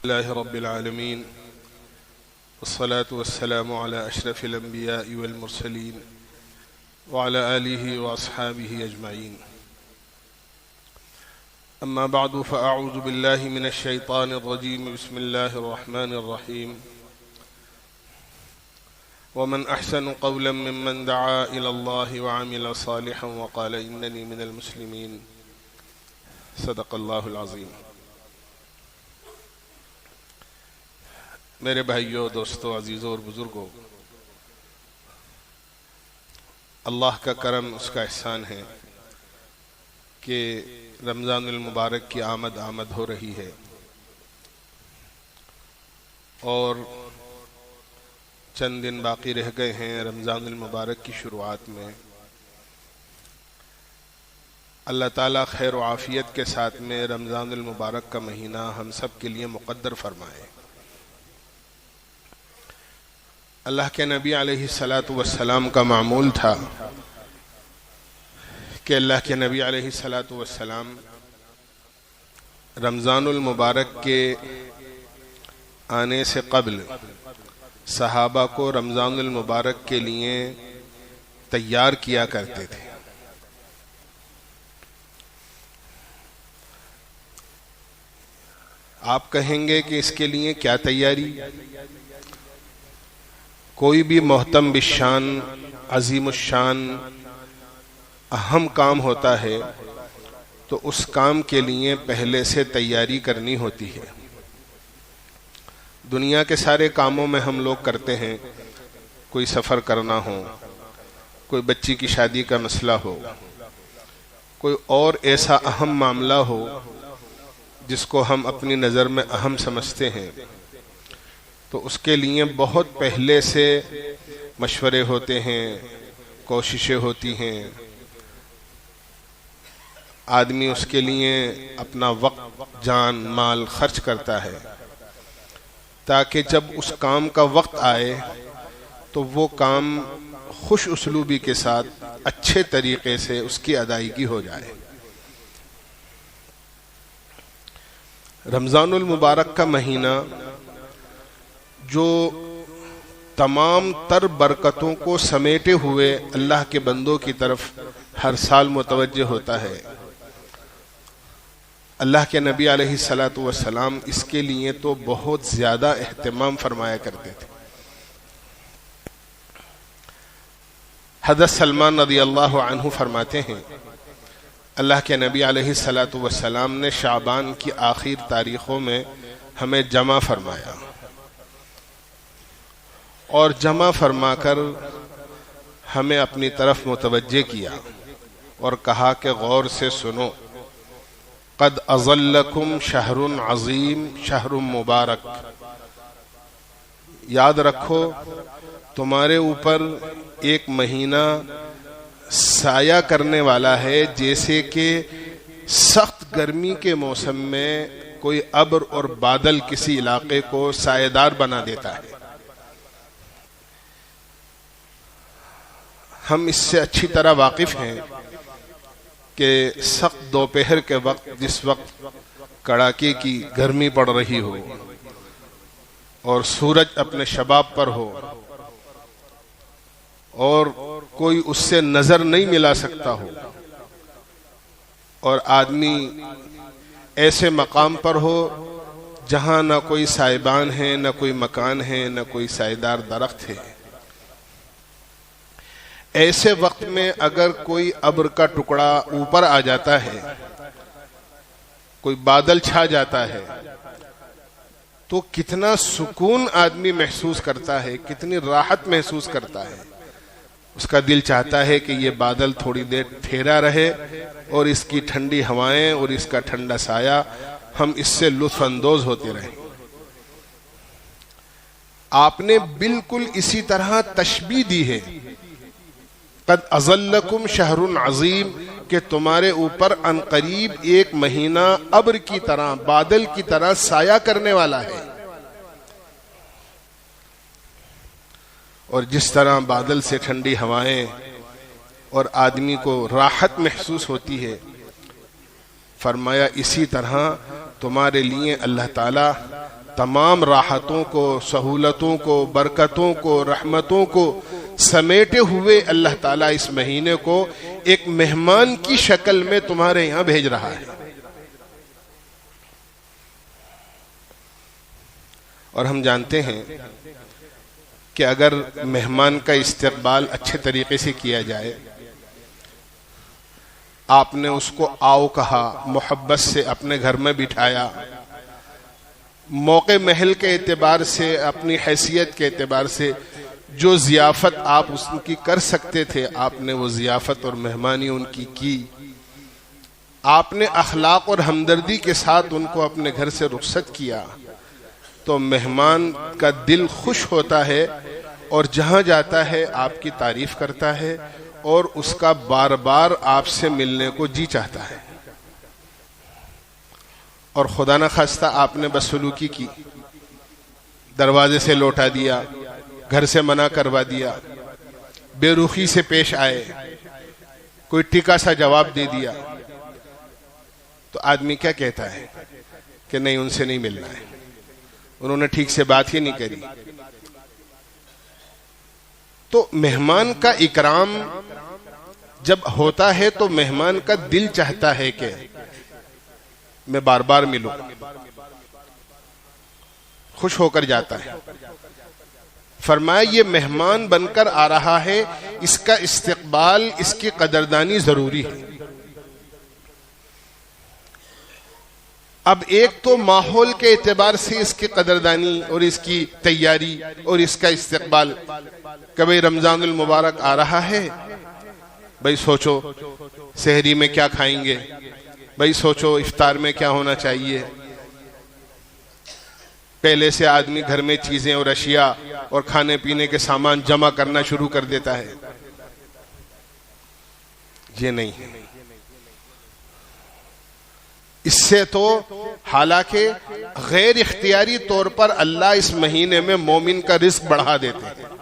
अल्लाह रब्बिल आलमीन वस्सलातु वस्सलामु अला अशरफिल अंबियाइ वल मुरसलीन व अला आलिहि व अस्हाबिहि अजमाइन। अम्मा बअदु फ़अऊज़ु बिल्लाहि मिनश शैतानिर रजीम। बिस्मिल्लाहिर रहमानिर रहीम। वमन अहसनु क़ौलन मिम्मन दआ इलल्लाहि व अमिल सालिहन व क़ाल इन्ननी मिनल मुस्लिमीन। सदक़ल्लाहुल अज़ीम। मेरे भाइयों, दोस्तों, अजीज़ों और बुजुर्गों, अल्लाह का करम, उसका एहसान है कि रमज़ानुल मुबारक की आमद हो रही है और चंद दिन बाकी रह गए हैं रमज़ानुल मुबारक की शुरुआत में। अल्लाह ताला खैर व आफ़ियत के साथ में रमज़ानुल मुबारक का महीना हम सब के लिए मुक़द्दर फरमाए। अल्लाह के नबी अलैहिस्सलातु वस्सलाम का मामूल था कि अल्लाह के नबी अलैहिस्सलातु वस्सलाम रमज़ानुल मुबारक के आने से क़ब्ल सहाबा को रमज़ानुल मुबारक के लिए तैयार किया करते थे। आप कहेंगे कि इसके लिए क्या तैयारी? कोई भी मोहतम बिशान, अजीमुशान, अहम काम होता है तो उस काम के लिए पहले से तैयारी करनी होती है। दुनिया के सारे कामों में हम लोग करते हैं, कोई सफ़र करना हो, कोई बच्ची की शादी का मसला हो, कोई और ऐसा अहम मामला हो जिसको हम अपनी नज़र में अहम समझते हैं, तो उसके लिए बहुत पहले से मशवरे होते हैं, कोशिशें होती हैं। आदमी उसके लिए अपना वक्त, जान, माल खर्च करता है ताकि जब उस काम का वक्त आए तो वो काम खुश उसलूबी के साथ अच्छे तरीके से उसकी अदायगी हो जाए। रमज़ानुल मुबारक का महीना जो तमाम तर बरकतों को समेटे हुए अल्लाह के बंदों की तरफ हर साल मुतवज्जे होता है, अल्लाह के नबी अलैहिस्सलातु वस्सलाम इसके लिए तो बहुत ज़्यादा एहतिमाम फरमाया करते थे। हज़रत सलमान रज़ी अल्लाहु अन्हु फरमाते हैं, अल्लाह के नबी अलैहिस्सलातु वस्सलाम ने शाबान की आखिर तारीख़ों में हमें जमा फरमाया और जमा फरमाकर हमें अपनी तरफ मुतवज्जे किया और कहा कि गौर से सुनो, क़द अज़ल्लकुम शहरुन अज़ीम शहरुन मुबारक। याद रखो, तुम्हारे ऊपर एक महीना साया करने वाला है, जैसे कि सख्त गर्मी के मौसम में कोई अब्र और बादल किसी इलाके को सायेदार बना देता है। हम इससे अच्छी तरह वाकिफ हैं कि सख्त दोपहर के वक्त, जिस वक्त कड़ाके की गर्मी पड़ रही हो और सूरज अपने शबाब पर हो और कोई उससे नजर नहीं मिला सकता हो और आदमी ऐसे मकाम पर हो जहां ना कोई साइबान है, ना कोई मकान है, ना कोई सायेदार दरख्त है, ऐसे वक्त में अगर कोई अब्र का टुकड़ा ऊपर आ जाता है, कोई बादल छा जाता है, तो कितना सुकून आदमी महसूस करता है, कितनी राहत महसूस करता है। उसका दिल चाहता है कि ये बादल थोड़ी देर ठहरा रहे और इसकी ठंडी हवाएं और इसका ठंडा साया, हम इससे लुत्फ अंदोज होते रहें। आपने बिल्कुल इसी तरह तशबीह दी है, क़द अज़ल्लकुम शहरुन अज़ीम, कि तुम्हारे ऊपर अनकरीब एक महीना अब्र की तरह, बादल की तरह साया करने वाला है। और जिस तरह बादल से ठंडी हवाएं और आदमी को राहत महसूस होती है, फरमाया इसी तरह तुम्हारे लिए अल्लाह ताला तमाम राहतों को, सहूलतों को, बरकतों को, रहमतों को समेटे हुए अल्लाह ताला इस महीने को एक मेहमान की शक्ल में तुम्हारे यहां भेज रहा है। और हम जानते हैं कि अगर मेहमान का इस्तकबाल अच्छे तरीके से किया जाए, आपने उसको आओ कहा, मोहब्बत से अपने घर में बिठाया, मौके महल के एतबार से, अपनी हैसियत के एतबार से जो जियाफत आप उनकी कर सकते थे, आपने वो जियाफत और मेहमानी उनकी की। आपने अखलाक और हमदर्दी के साथ उनको अपने घर से रुखसत किया, तो मेहमान का दिल खुश होता है और जहां जाता है आपकी तारीफ करता है और उसका बार बार आपसे मिलने को जी चाहता है। और खुदा न खास्ता आपने बदसलूकी की, दरवाजे से लौटा दिया, घर से मना करवा दिया, बेरुखी से पेश आए, कोई टिका सा जवाब दे दिया, तो आदमी क्या कहता है कि नहीं, उनसे नहीं मिलना है, उन्होंने ठीक से बात ही नहीं करी। तो मेहमान का इकराम जब होता है तो मेहमान का दिल चाहता है कि मैं बार बार मिलूं, खुश होकर जाता है। फरमाया ये मेहमान बनकर आ रहा है, इसका इस्तकबाल, इसकी कदरदानी जरूरी है। अब एक तो माहौल के एतबार से इसकी कदरदानी और इसकी तैयारी और इसका इस्तकबाल, कभी रमजानुल मुबारक आ रहा है, भाई सोचो सहरी में क्या खाएंगे, भाई सोचो इफ्तार में क्या होना चाहिए। पहले से आदमी घर में चीजें और अशिया और खाने पीने के सामान जमा करना शुरू कर देता है। ये नहीं है। इससे तो हालांकि गैर इख्तियारी तौर पर अल्लाह इस महीने में मोमिन का रिस्क बढ़ा देते हैं।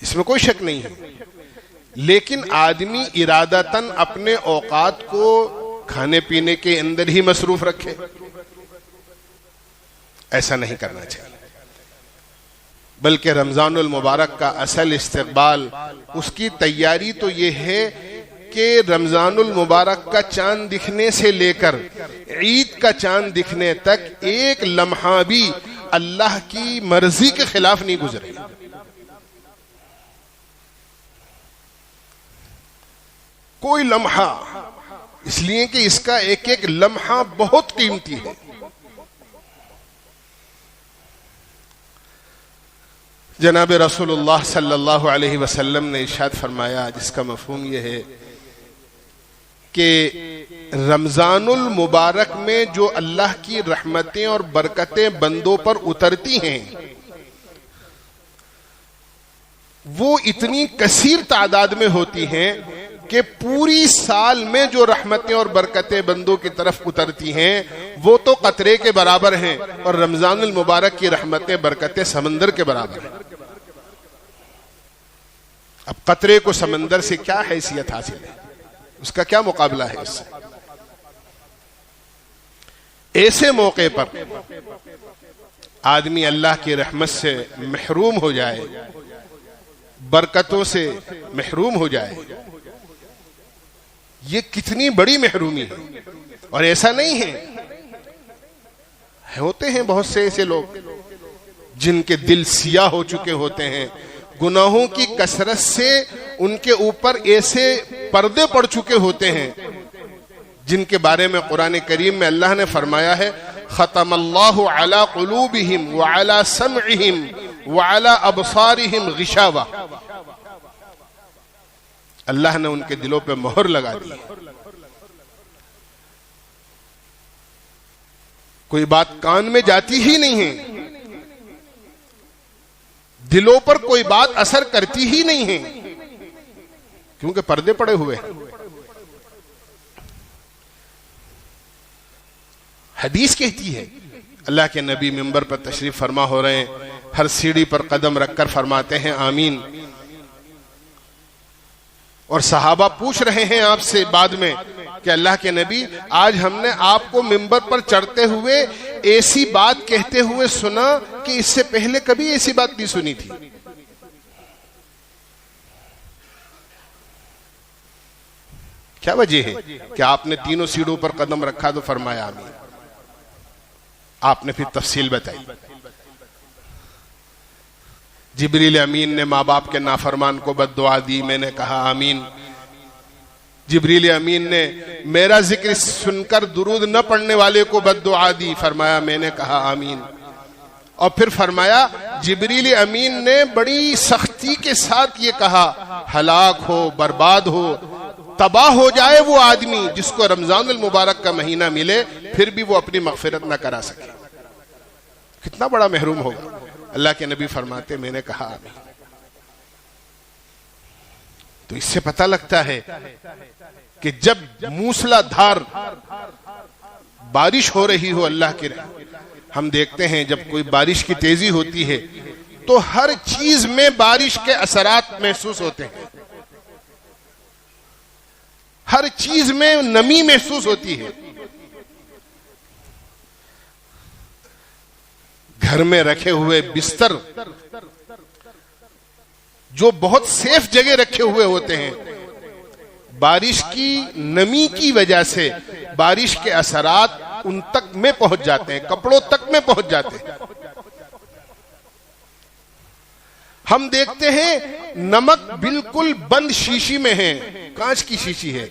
इसमें कोई शक नहीं है, लेकिन आदमी इरादतन अपने औकात को खाने पीने के अंदर ही मसरूफ रखे, ऐसा नहीं करना चाहिए। बल्कि रमजानुल मुबारक का असल इस्तकबाल, उसकी तैयारी तो ये है कि रमजानुल मुबारक का चांद दिखने से लेकर ईद का चांद दिखने तक एक लम्हा भी अल्लाह की मर्जी के खिलाफ नहीं गुजरे। कोई लम्हा, इसलिए कि इसका एक एक लम्हा बहुत कीमती है। जनाब रसूलुल्लाह सल्लल्लाहु अलैहि वसल्लम ने इरशाद फरमाया, जिसका मफहूम यह है कि रमजानुल मुबारक में जो अल्लाह की रहमतें और बरकतें बंदों पर उतरती हैं, वो इतनी कसीर तादाद में होती हैं कि पूरी साल में जो रहमतें और बरकतें बंदों की तरफ उतरती हैं वो तो कतरे के बराबर हैं, और रमजानुल मुबारक की रहमतें बरकतें समंदर के बराबर हैं। अब कतरे को समंदर से क्या हैसियत हासिल है, उसका क्या मुकाबला है उससे। ऐसे मौके पर आदमी अल्लाह की रहमत से महरूम हो जाए, बरकतों से महरूम हो जाए, ये कितनी बड़ी महरूमी है। और ऐसा नहीं है, होते हैं बहुत से ऐसे लोग जिनके दिल सियाह हो चुके होते हैं, गुनाहों की कसरत से उनके ऊपर ऐसे पर्दे पड़ चुके होते हैं जिनके बारे में कुरान करीम में अल्लाह ने फरमाया है, खतमल्लाहु अला कुलूबिहिम व अला समइहिम व अला अबसारिहिम गिशावा। अल्लाह ने उनके दिलों पे मोहर लगा दी। कोई बात कान में जाती ही नहीं है, दिलों पर कोई बात असर करती ही नहीं है, क्योंकि पर्दे पड़े हुए हैं। हदीस कहती है, अल्लाह के नबी मिंबर पर तशरीफ फरमा हो रहे हैं, हर सीढ़ी पर कदम रखकर फरमाते हैं आमीन। और सहाबा पूछ रहे हैं आपसे बाद में कि अल्लाह के नबी, आज हमने आपको मिंबर पर चढ़ते हुए ऐसी बात कहते हुए सुना कि इससे पहले कभी ऐसी बात नहीं सुनी थी। क्या वजह है कि आपने तीनों सीढ़ों पर कदम रखा तो फरमाया आमीन। आपने फिर तफसील बताई। जिब्रील अमीन ने माँ बाप के नाफरमान को बद्दुआ दी, मैंने कहा आमीन। जिब्रील अमीन ने मेरा जिक्र सुनकर दुरूद न पढ़ने वाले को बद्दुआ दी, फरमाया मैंने कहा आमीन। और फिर फरमाया जिब्रील अमीन ने बड़ी सख्ती के साथ ये कहा, हलाक हो, बर्बाद हो, तबाह हो जाए वो आदमी जिसको रमजान अल मुबारक का महीना मिले फिर भी वो अपनी मगफिरत ना करा सके। कितना बड़ा महरूम होगा। अल्लाह के नबी फरमाते मैंने कहा आमीन। तो इससे पता लगता है कि जब मूसलाधार बारिश हो रही हो अल्लाह की, हम देखते हैं जब कोई बारिश की तेजी होती है तो हर चीज में बारिश के असरात महसूस होते हैं, हर चीज में नमी महसूस होती है। घर में रखे हुए बिस्तर जो बहुत सेफ जगह रखे हुए होते हैं, बारिश की नमी की वजह से बारिश के असरात उन तक में पहुंच जाते हैं, कपड़ों तक में पहुंच जाते हैं। हम देखते हैं नमक बिल्कुल बंद शीशी में है, कांच की शीशी है,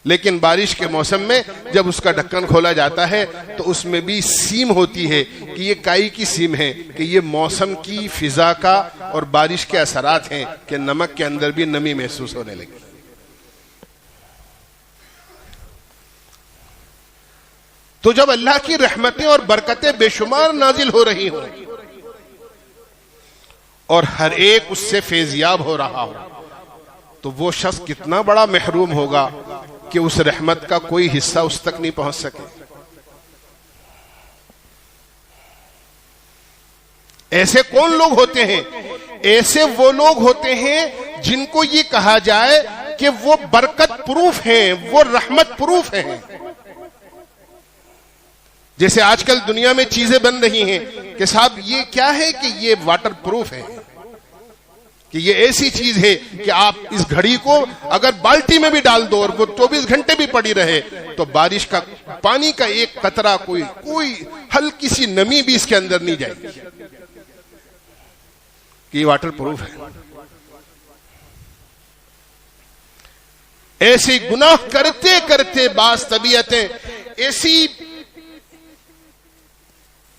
लेकिन बारिश के मौसम में जब उसका ढक्कन खोला जाता है तो उसमें भी सीम होती है कि ये काई की सीम है, कि ये मौसम की फिजा का और बारिश के असरात हैं कि नमक के अंदर भी नमी महसूस होने लगी। तो जब अल्लाह की रहमतें और बरकतें बेशुमार नाजिल हो रही हों और हर एक उससे फैज़याब हो रहा हो, तो वो शख्स कितना बड़ा महरूम होगा कि उस रहमत का कोई हिस्सा उस तक नहीं पहुंच सके। ऐसे कौन लोग होते हैं? ऐसे वो लोग होते हैं जिनको ये कहा जाए कि वो बरकत प्रूफ हैं, वो रहमत प्रूफ हैं। जैसे आजकल दुनिया में चीजें बन रही हैं कि साहब ये क्या है, कि ये वाटर प्रूफ है, कि ये ऐसी चीज है कि आप इस घड़ी को अगर बाल्टी में भी डाल दो और वो 24 घंटे भी पड़ी रहे तो बारिश का पानी का एक कतरा, कोई हल्की सी नमी भी इसके अंदर नहीं जाएगी, कि ये वाटर प्रूफ है। ऐसे गुनाह करते करते बास तबीयतें ऐसी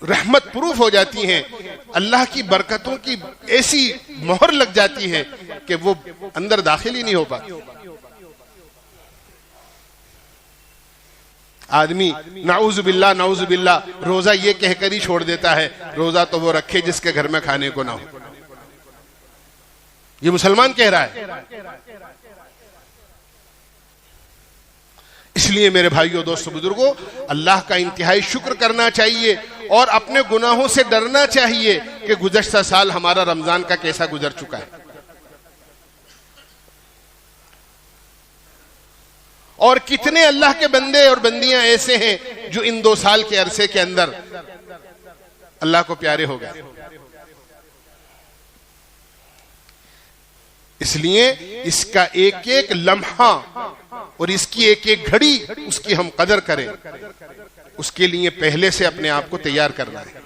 रहमत प्रूफ हो जाती हैं, अल्लाह की बरकतों की ऐसी मोहर लग जाती है कि वो अंदर दाखिल ही नहीं हो पाती। आदमी नाउज़ बिल्लाह रोजा ये कहकर ही छोड़ देता है, रोजा तो वो रखे जिसके घर में खाने को ना हो। ये मुसलमान कह रहा है। इसलिए मेरे भाइयों, दोस्तों, बुजुर्गों, अल्लाह का इंतहाई शुक्र करना चाहिए और अपने गुनाहों से डरना चाहिए कि गुज़श्ता साल हमारा रमजान का कैसा गुजर चुका है और कितने अल्लाह के बंदे और बंदियां ऐसे हैं जो इन 2 साल के अरसे के अंदर अल्लाह को प्यारे हो गए। इसलिए इसका एक एक लम्हा और इसकी एक एक घड़ी उसकी हम कदर करें, उसके लिए पहले से अपने आप को तैयार करना है।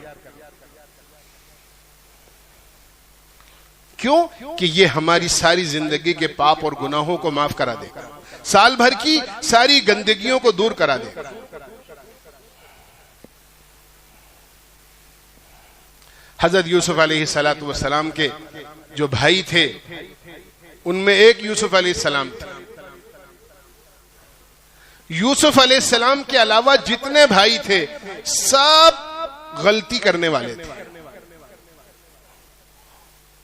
क्यों? कि ये हमारी सारी जिंदगी के पाप और गुनाहों को माफ करा देगा, साल भर की सारी गंदगियों को दूर करा देगा। हजरत यूसुफ अलैहिस्सलातु वस्सलाम के जो भाई थे उनमें एक यूसुफ अलैहिस्सलाम थे। यूसुफ अलैहिस्सलाम के अलावा जितने भाई थे सब गलती करने वाले थे।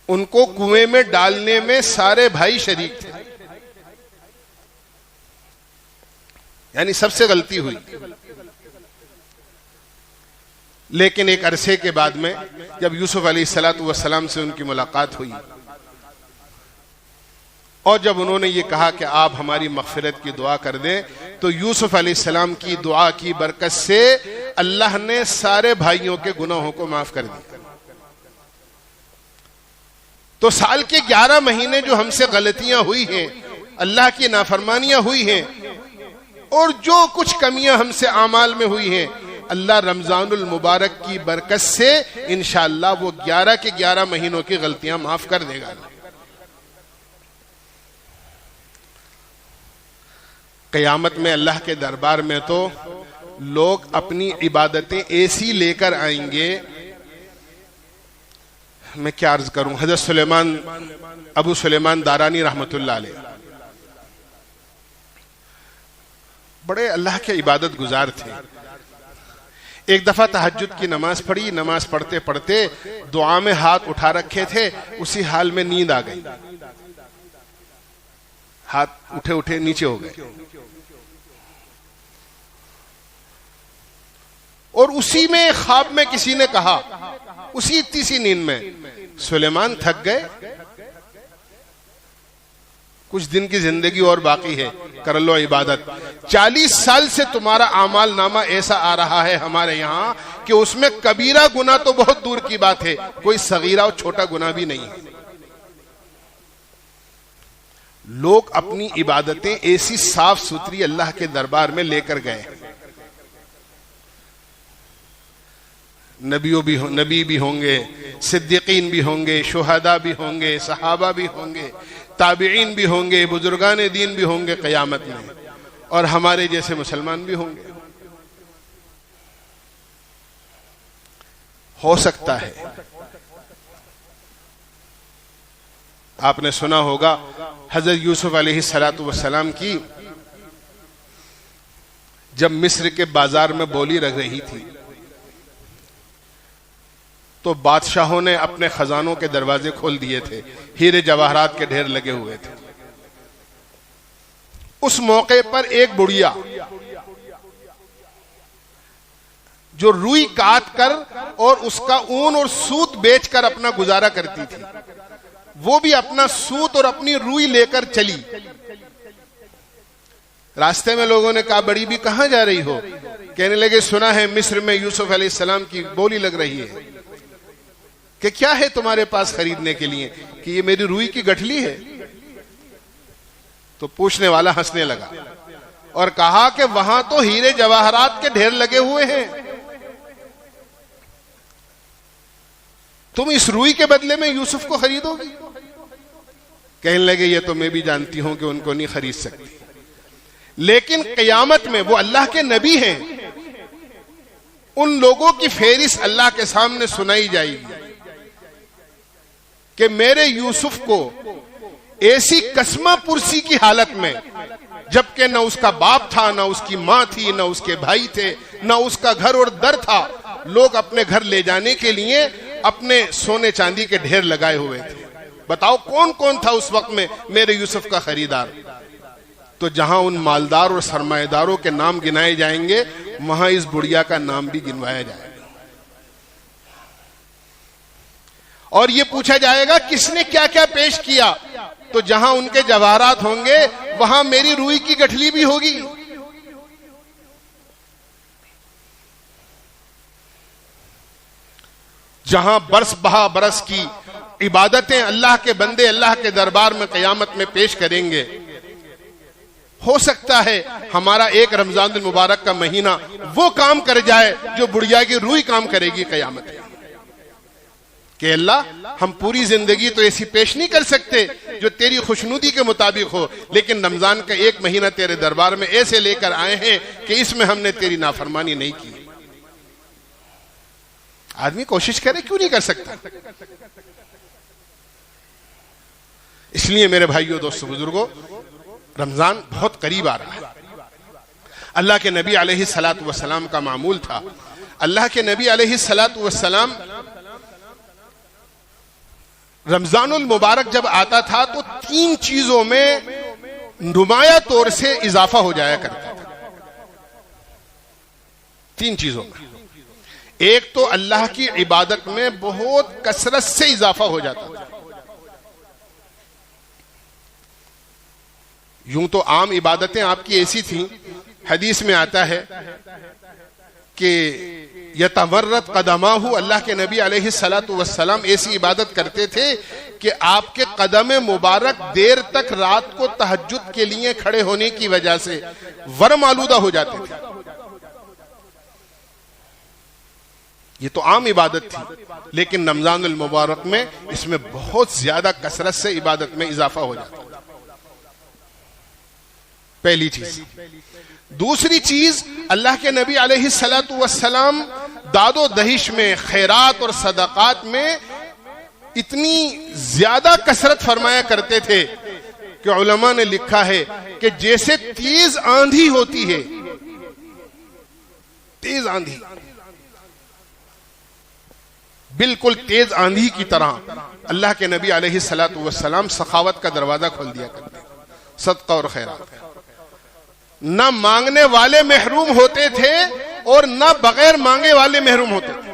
उनको कुएं में डालने में सारे भाई शरीक थे, यानी सबसे गलती हुई। लेकिन एक अरसे के बाद में जब यूसुफ अलैहिस्सलातु वस्सलाम से उनकी मुलाकात हुई और जब उन्होंने ये कहा कि आप हमारी मग़फ़िरत की दुआ कर दें, तो यूसुफ अलैहिस्सलाम की दुआ की बरकत से अल्लाह ने सारे भाइयों के गुनाहों को माफ कर दिया। तो साल के 11 महीने जो हमसे गलतियां हुई हैं, अल्लाह की नाफरमानियां हुई हैं, और जो कुछ कमियां हमसे आमाल में हुई हैं, अल्लाह रमजानुल मुबारक की बरकत से इंशाअल्लाह वो 11 के 11 महीनों की गलतियां माफ कर देगा। क़यामत में अल्लाह के दरबार में तो लोग अपनी इबादतें ऐसी लेकर आएंगे, मैं क्या अर्ज करूं। हज़रत सुलेमान, अबू सुलेमान दारानी रहमतुल्लाह अलैह बड़े अल्लाह के इबादत गुजार थे। एक दफा तहज्जुद की नमाज पढ़ी, नमाज पढ़ते पढ़ते दुआ में हाथ उठा रखे थे, उसी हाल में नींद आ गई, हाथ उठे उठे नीचे हो गए, और उसी में ख्वाब में किसी ने कहा, उसी इतनी सी नींद में, सुलेमान थक गए, कुछ दिन की जिंदगी और बाकी है, कर लो इबादत। 40 साल से तुम्हारा आमाल नामा ऐसा आ रहा है हमारे यहां कि उसमें कबीरा गुना तो बहुत दूर की बात है, कोई सगीरा और छोटा गुना भी नहीं है। लोग अपनी इबादतें ऐसी साफ सुथरी अल्लाह के दरबार में लेकर गए। नबी भी होंगे, सिद्दीकीन भी होंगे, शुहदा भी होंगे, सहाबा भी होंगे, ताबिईन भी होंगे, बुजुर्गान दीन भी होंगे क़यामत में, और हमारे जैसे मुसलमान भी होंगे। हो सकता है आपने सुना होगा हजरत यूसुफ अलैहिस्सलातु वस्सलाम की जब मिस्र के बाजार में बोली लग रही थी, तो बादशाहों ने अपने खजानों के दरवाजे खोल दिए थे, हीरे जवाहरात के ढेर लगे हुए थे। उस मौके पर एक बुढ़िया जो रुई काट कर और उसका ऊन और सूत बेचकर अपना गुजारा करती थी, वो भी अपना सूत और अपनी रुई लेकर चली। रास्ते में लोगों ने कहा, बड़ी भी कहां जा रही हो? कहने लगे, सुना है मिस्र में यूसुफ अलैहिस्सलाम की बोली लग रही है, कि क्या है तुम्हारे पास खरीदने के लिए? कि ये मेरी रुई की गठली है। तो पूछने वाला हंसने लगा और कहा कि वहां तो हीरे जवाहरात के ढेर लगे हुए हैं, तुम इस रुई के बदले में यूसुफ को खरीदोगी? कहने लगे, ये तो मैं भी जानती हूं कि उनको नहीं खरीद सकती, लेकिन क़यामत में वो अल्लाह के नबी हैं, उन लोगों की फेरिस्त अल्लाह के सामने सुनाई जाएगी कि मेरे यूसुफ को ऐसी कसमा पुरसी की हालत में, जबकि न उसका बाप था, न उसकी मां थी, न उसके भाई थे, न उसका घर और दर था, लोग अपने घर ले जाने के लिए अपने सोने चांदी के ढेर लगाए हुए थे। बताओ कौन कौन था उस वक्त में मेरे यूसुफ का खरीदार? तो जहां उन मालदार और सरमाएदारों के नाम गिनाए जाएंगे, वहां इस बुढ़िया का नाम भी गिनवाया जाएगा, और ये पूछा जाएगा किसने क्या क्या पेश किया। तो जहां उनके जवाहरात होंगे, वहां मेरी रुई की गठली भी होगी। जहां बरस बहा बरस की इबादतें अल्लाह के बंदे अल्लाह के दरबार में क़यामत में पेश करेंगे, हो सकता है हमारा एक रमजान मुबारक का महीना वो काम कर जाए जो बुढ़िया की रुई काम करेगी क़यामत में। कि अल्लाह, हम पूरी जिंदगी तो ऐसी पेश नहीं कर सकते जो तेरी खुशनुदी के मुताबिक हो, लेकिन रमजान का एक महीना तेरे दरबार में ऐसे लेकर आए हैं कि इसमें हमने तेरी नाफरमानी नहीं की। आदमी कोशिश करे, क्यों नहीं कर सकता? इसलिए मेरे भाइयों, दोस्तों, बुजुर्गों, रमजान बहुत करीब आ रहा है। अल्लाह के नबी अलैहिस्सलातु वस्सलाम का मामूल था, अल्लाह के नबी अलैहिस्सलातु वस्सलाम रमजानुल मुबारक जब आता था तो 3 चीजों में नुमाया तौर से इजाफा हो जाया करता था। 3 चीजों में, एक तो अल्लाह की इबादत में बहुत कसरत से इजाफा हो जाता था। यूं तो आम इबादतें आपकी ऐसी थी, हदीस में आता है कि यतवर्रत कदमाहु, अल्लाह के नबी अलैहिस्सलातु वस्सलाम ऐसी इबादत करते थे कि आपके कदम मुबारक देर तक रात को तहज्जुद के लिए खड़े होने की वजह से वर्म आलूदा हो जाते थे। ये तो आम इबादत थी, लेकिन रमजानुल मुबारक में इसमें बहुत ज्यादा कसरत से इबादत में इजाफा हो जाता है। पहली चीज। दूसरी चीज, अल्लाह के नबी अलैहिस्सलातु वस्सलाम दादो दहिश में, खैरात और सदकात में इतनी ज्यादा कसरत फरमाया करते थे कि उलमा ने लिखा है कि जैसे तेज आंधी होती है, तेज आंधी, बिल्कुल तेज आंधी की तरह अल्लाह के नबी अलैहिस्सलातु वस्सलाम सखावत का दरवाजा खोल दिया करते, सदका और खैरात। न मांगने वाले महरूम होते थे और न बगैर मांगे वाले महरूम होते थे।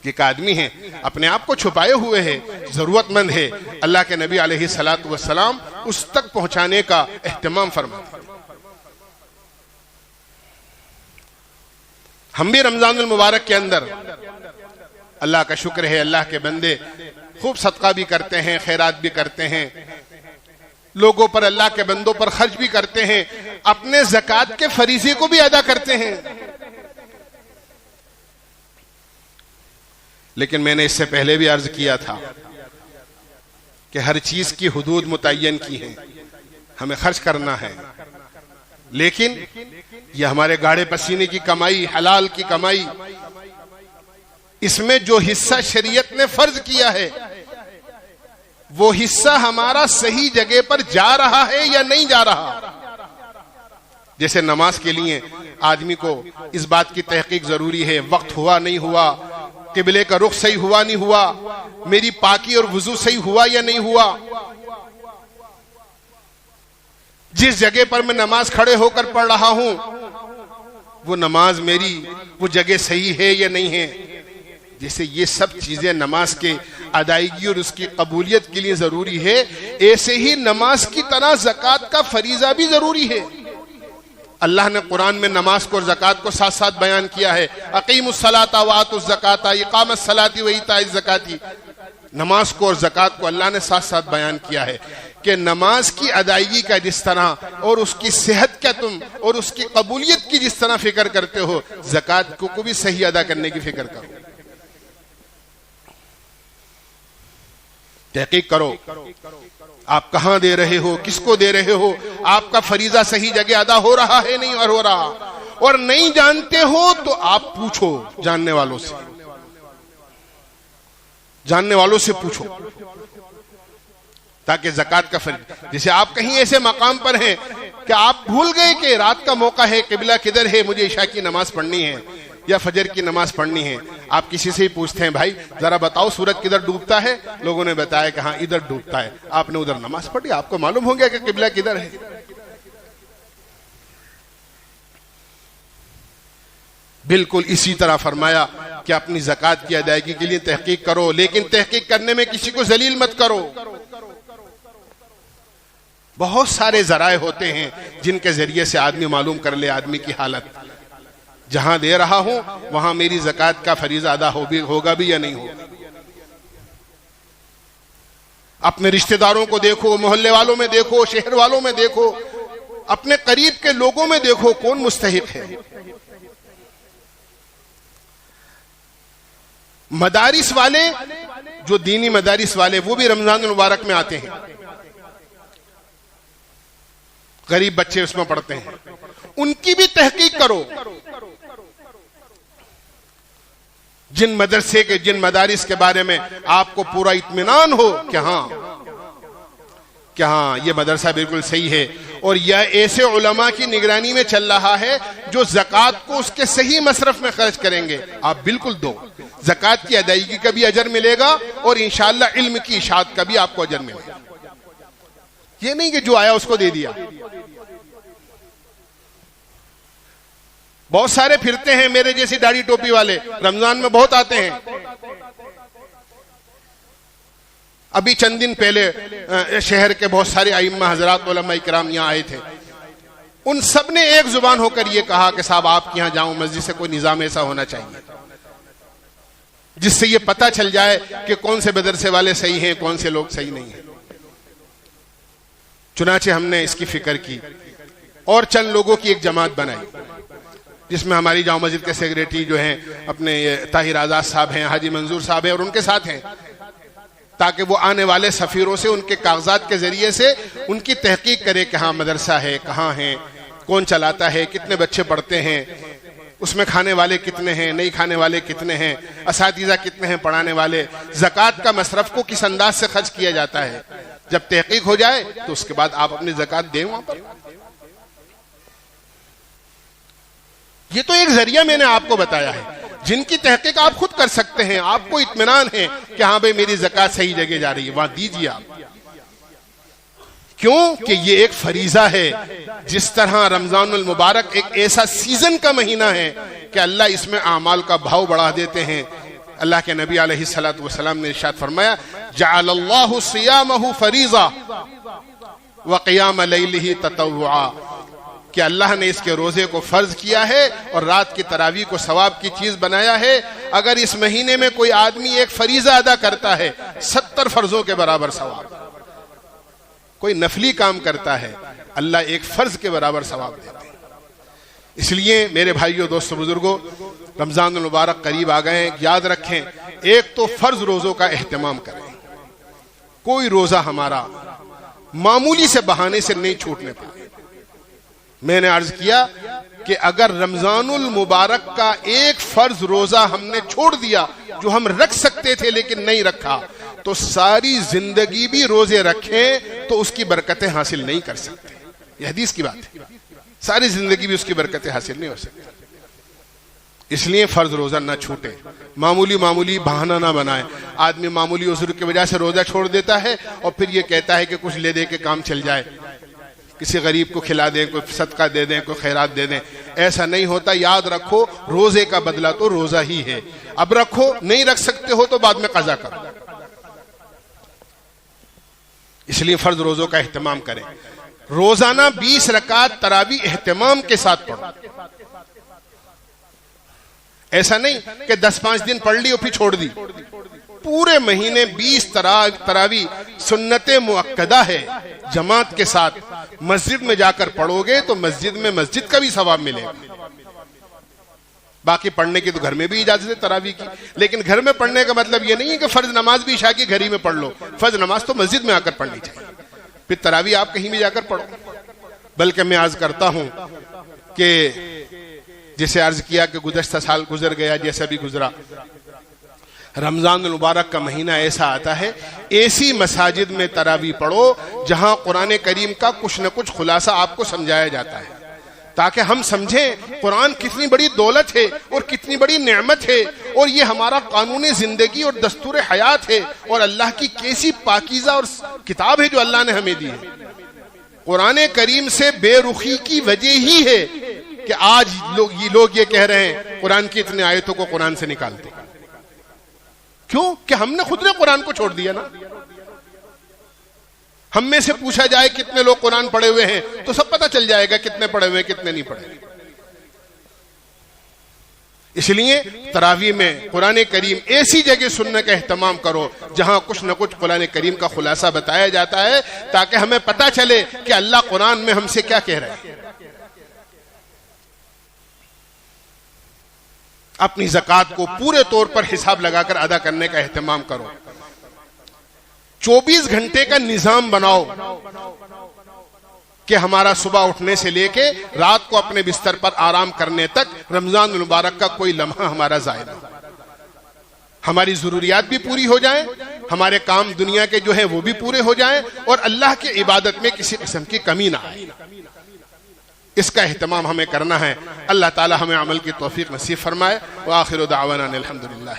एक आदमी है, अपने आप को छुपाए हुए है, जरूरतमंद है, अल्लाह के नबी अलैहिस्सलातु वस्सलाम उस तक पहुंचाने का एहतमाम फरमाते। हम भी रमजानुल मुबारक के अंदर अल्लाह का शुक्र है, अल्लाह के बंदे खूब सदका भी करते हैं, खैरात भी करते हैं, लोगों पर, अल्लाह के बंदों पर खर्च भी करते हैं, अपने ज़कात के फरीज़े को भी अदा करते हैं। लेकिन मैंने इससे पहले भी अर्ज किया था कि हर चीज की हुदूद मुतय्यन की है, हमें खर्च करना है, लेकिन यह हमारे गाढ़े पसीने की कमाई, हलाल की कमाई, इसमें जो हिस्सा शरीयत ने फर्ज किया है वो हिस्सा हमारा सही जगह पर जा रहा है या नहीं जा रहा। जैसे नमाज के लिए आदमी को इस बात की तहकीक जरूरी है, वक्त हुआ नहीं हुआ, किबले का रुख सही हुआ नहीं हुआ, मेरी पाकी और वुजू सही हुआ या नहीं हुआ, जिस जगह पर मैं नमाज खड़े होकर पढ़ रहा हूं वो नमाज मेरी वो जगह सही है या नहीं है। जैसे ये सब चीजें नमाज के अदायगी और उसकी कबूलियत के लिए जरूरी है, ऐसे ही नमाज की तरह ज़कात का फरीजा भी जरूरी है। अल्लाह ने कुरान में नमाज को और ज़कात को साथ साथ बयान किया है, अकीमुस्सलाता व आतुज़ ज़काता इक़ामस्सलाती व ईताइज़ ज़काती। नमाज को और ज़कात को अल्लाह ने साथ साथ बयान किया है कि नमाज की अदायगी का जिस तरह और उसकी सेहत का तुम और उसकी कबूलियत की जिस तरह फिक्र करते हो, ज़कात को भी सही अदा करने की फिक्र करो। तहकीक करो आप कहां दे रहे हो, किसको दे रहे हो, आपका फरीजा सही जगह अदा हो रहा है नहीं और हो रहा, और नहीं जानते हो तो आप पूछो जानने वालों से, जानने वालों से पूछो, ताकि ज़कात का फरीजा। जैसे आप कहीं ऐसे मकाम पर हैं कि आप भूल गए कि रात का मौका है, किबला किधर है, मुझे इशा की नमाज पढ़नी है या फजर की नमाज पढ़नी है, आप किसी से ही पूछते हैं भाई जरा बताओ सूरज किधर डूबता है, लोगों ने बताया कि हाँ इधर डूबता है, आपने उधर नमाज पढ़ी, आपको मालूम हो गया कि किबला किधर है। बिल्कुल इसी तरह फरमाया कि अपनी ज़कात की अदायगी के लिए तहकीक करो, लेकिन तहकीक करने में किसी को जलील मत करो। बहुत सारे जराए होते हैं जिनके जरिए से आदमी मालूम कर ले आदमी की हालत, जहां दे रहा हूं वहां मेरी ज़कात का फरीज़ा अदा होगा भी या नहीं होगा। अपने रिश्तेदारों को देखो, मोहल्ले वालों में देखो, शहर वालों में देखो, अपने करीब के लोगों में देखो कौन मुस्तहिक है। मदारिस वाले, जो दीनी मदारिस वाले, वो भी रमजान मुबारक में आते हैं, गरीब बच्चे उसमें पढ़ते हैं, उनकी भी तहकीक करो। जिन मदरसे के, जिन मदारिस के बारे में आपको पूरा इत्मीनान हो कि हाँ ये मदरसा बिल्कुल सही है और यह ऐसे उलमा की निगरानी में चल रहा है जो ज़कात को उसके सही मसरफ में खर्च करेंगे, आप बिल्कुल दो। ज़कात की अदायगी का भी अजर मिलेगा और इंशाअल्लाह इल्म की इशाअत का भी आपको अजर मिलेगा। ये नहीं कि जो आया उसको दे दिया। बहुत सारे फिरते हैं मेरे जैसी दाढ़ी टोपी वाले, रमजान में बहुत आते हैं, अभी चंद दिन पहले शहर के बहुत सारे आइम्मा हजरात उलमा इकराम यहाँ आए थे। उन सब ने एक जुबान होकर ये कहा कि साहब आपके यहाँ जाऊं मस्जिद से कोई निजाम ऐसा होना चाहिए जिससे ये पता चल जाए कि कौन से मदरसे वाले सही हैं, कौन से लोग सही नहीं हैं। चुनाचे हमने इसकी फिक्र की और चंद लोगों की एक जमात बनाई, जिसमें हमारी जामा मस्जिद के सेक्रेटरी जो हैं अपने ताहिर आजाद साहब हैं, हाजी मंजूर साहब हैं और उनके साथ हैं, ताकि वो आने वाले सफीरों से उनके कागजात के जरिए से उनकी तहकीक करे कि हाँ मदरसा है, कहाँ है, कौन चलाता है, कितने बच्चे पढ़ते हैं, उसमें खाने वाले कितने हैं, नहीं खाने वाले कितने हैं, असातिज़ा कितने हैं पढ़ाने वाले, ज़कात का मसरफ को किस अंदाज से खर्च किया जाता है। जब तहकीक हो जाए तो उसके बाद आप अपनी ज़कात दें वहां पर। ये तो एक जरिया मैंने आपको बताया है, जिनकी तहकीक आप खुद कर सकते हैं, आपको इत्मीनान है कि हाँ भाई मेरी ज़कात सही जगह जा रही है, वहां दीजिए आप। क्यों कि ये एक फरीजा है। जिस तरह रमजानुल मुबारक एक ऐसा सीजन का महीना है कि अल्लाह इसमें आमाल का भाव बढ़ा देते हैं। अल्लाह के नबी अलैहिस्सलातु वस्सलाम ने इरशाद फरमाया, जअलल्लाहु सियामहु फरीजा व क़ियाम लैलिही ततव्वुआ, कि अल्लाह ने इसके रोजे को फर्ज किया है और रात की तरावी को सवाब की चीज बनाया है। अगर इस महीने में कोई आदमी एक फरीजा अदा करता है 70 फर्जों के बराबर सवाब, कोई नफली काम करता है अल्लाह एक फर्ज के बराबर सवाब देते हैं। इसलिए मेरे भाइयों, दोस्तों, बुजुर्गों, रमजान मुबारक करीब आ गए हैं। याद रखें, एक तो फर्ज रोजों का एहतमाम करें। कोई रोजा हमारा मामूली से बहाने से नहीं छूटने पाए। मैंने अर्ज किया कि अगर रमजानुल मुबारक का एक फर्ज रोजा हमने छोड़ दिया जो हम रख सकते थे लेकिन नहीं रखा, तो सारी जिंदगी भी रोजे रखें तो उसकी बरकतें हासिल नहीं कर सकते। यह हदीस की बात है, सारी जिंदगी भी उसकी बरकतें हासिल नहीं हो सकती। इसलिए फर्ज रोजा ना छूटे, मामूली मामूली बहाना ना बनाए। आदमी मामूली उज़्र की वजह से रोजा छोड़ देता है और फिर ये कहता है कि कुछ ले दे के काम चल जाए, किसी गरीब को खिला दें, कोई सदका दे दें, कोई खैरात दे दें। ऐसा नहीं होता। याद रखो, रोजे का बदला तो रोजा ही है। अब रखो, नहीं रख सकते हो तो बाद में कज़ा करो। इसलिए फर्ज रोजों का एहतमाम करें। रोजाना 20 रकात तरावी एहतमाम के साथ पढ़ो। ऐसा नहीं कि 10-5 दिन पढ़ ली और फिर छोड़ दी। पूरे महीने 20 तरावी सुन्नत मुअक्कदा है, जमात के साथ मस्जिद में जाकर पढ़ोगे तो मस्जिद में मस्जिद का भी सवाब मिलेगा। बाकी पढ़ने की तो घर में भी इजाजत है तरावी की, लेकिन घर में पढ़ने का मतलब ये नहीं है कि फर्ज नमाज भी इशा की घर ही में पढ़ लो। फर्ज नमाज तो मस्जिद में आकर पढ़नी चाहिए, फिर तरावी आप कहीं भी जाकर पढ़ो। बल्कि मैं अर्ज करता हूं कि जैसे अर्ज किया कि गुज़श्ता साल गुजर गया, जैसा भी गुजरा, रमजान मुबारक का महीना ऐसा आता है, ऐसी मसाजिद में तरावी पढ़ो जहां कुरान करीम का कुछ न कुछ खुलासा आपको समझाया जाता है, ताकि हम समझें कुरान कितनी बड़ी दौलत है और कितनी बड़ी नेमत है, और ये हमारा कानून जिंदगी और दस्तूर हयात है, और अल्लाह की कैसी पाकीज़ा और किताब है जो अल्लाह ने हमें दी है। कुरान करीम से बेरुखी की वजह ही है कि आज लोग ये कह रहे हैं कुरान की इतनी आयतों को कुरान से निकालते। क्यों? कि हमने खुद ने कुरान को छोड़ दिया ना। हम में से पूछा जाए कितने लोग कुरान पढ़े हुए हैं तो सब पता चल जाएगा कितने पढ़े हुए हैं, कितने नहीं पढ़े। इसलिए तरावी में कुरान करीम ऐसी जगह सुनने का एहतमाम करो जहां कुछ न कुछ कुरान करीम का खुलासा बताया जाता है, ताकि हमें पता चले कि अल्लाह कुरान में हमसे क्या कह रहे हैं। अपनी ज़कात को पूरे तौर पर हिसाब लगाकर अदा करने का एहतमाम करो। 24 घंटे का निजाम बनाओ कि हमारा सुबह उठने से लेके रात को अपने बिस्तर पर आराम करने तक रमजान मुबारक का कोई लम्हा हमारा ज़ाया ना हो। हमारी जरूरियात भी पूरी हो जाएं, हमारे काम दुनिया के जो है वो भी पूरे हो जाएं, और अल्लाह की इबादत में किसी किस्म की कमी ना आए। इसका एहतमाम हमें करना है। अल्लाह ताला हमें अमल की तौफीक नसीब फरमाए। व आखिर दावाना अल्हम्दुलिल्लाह।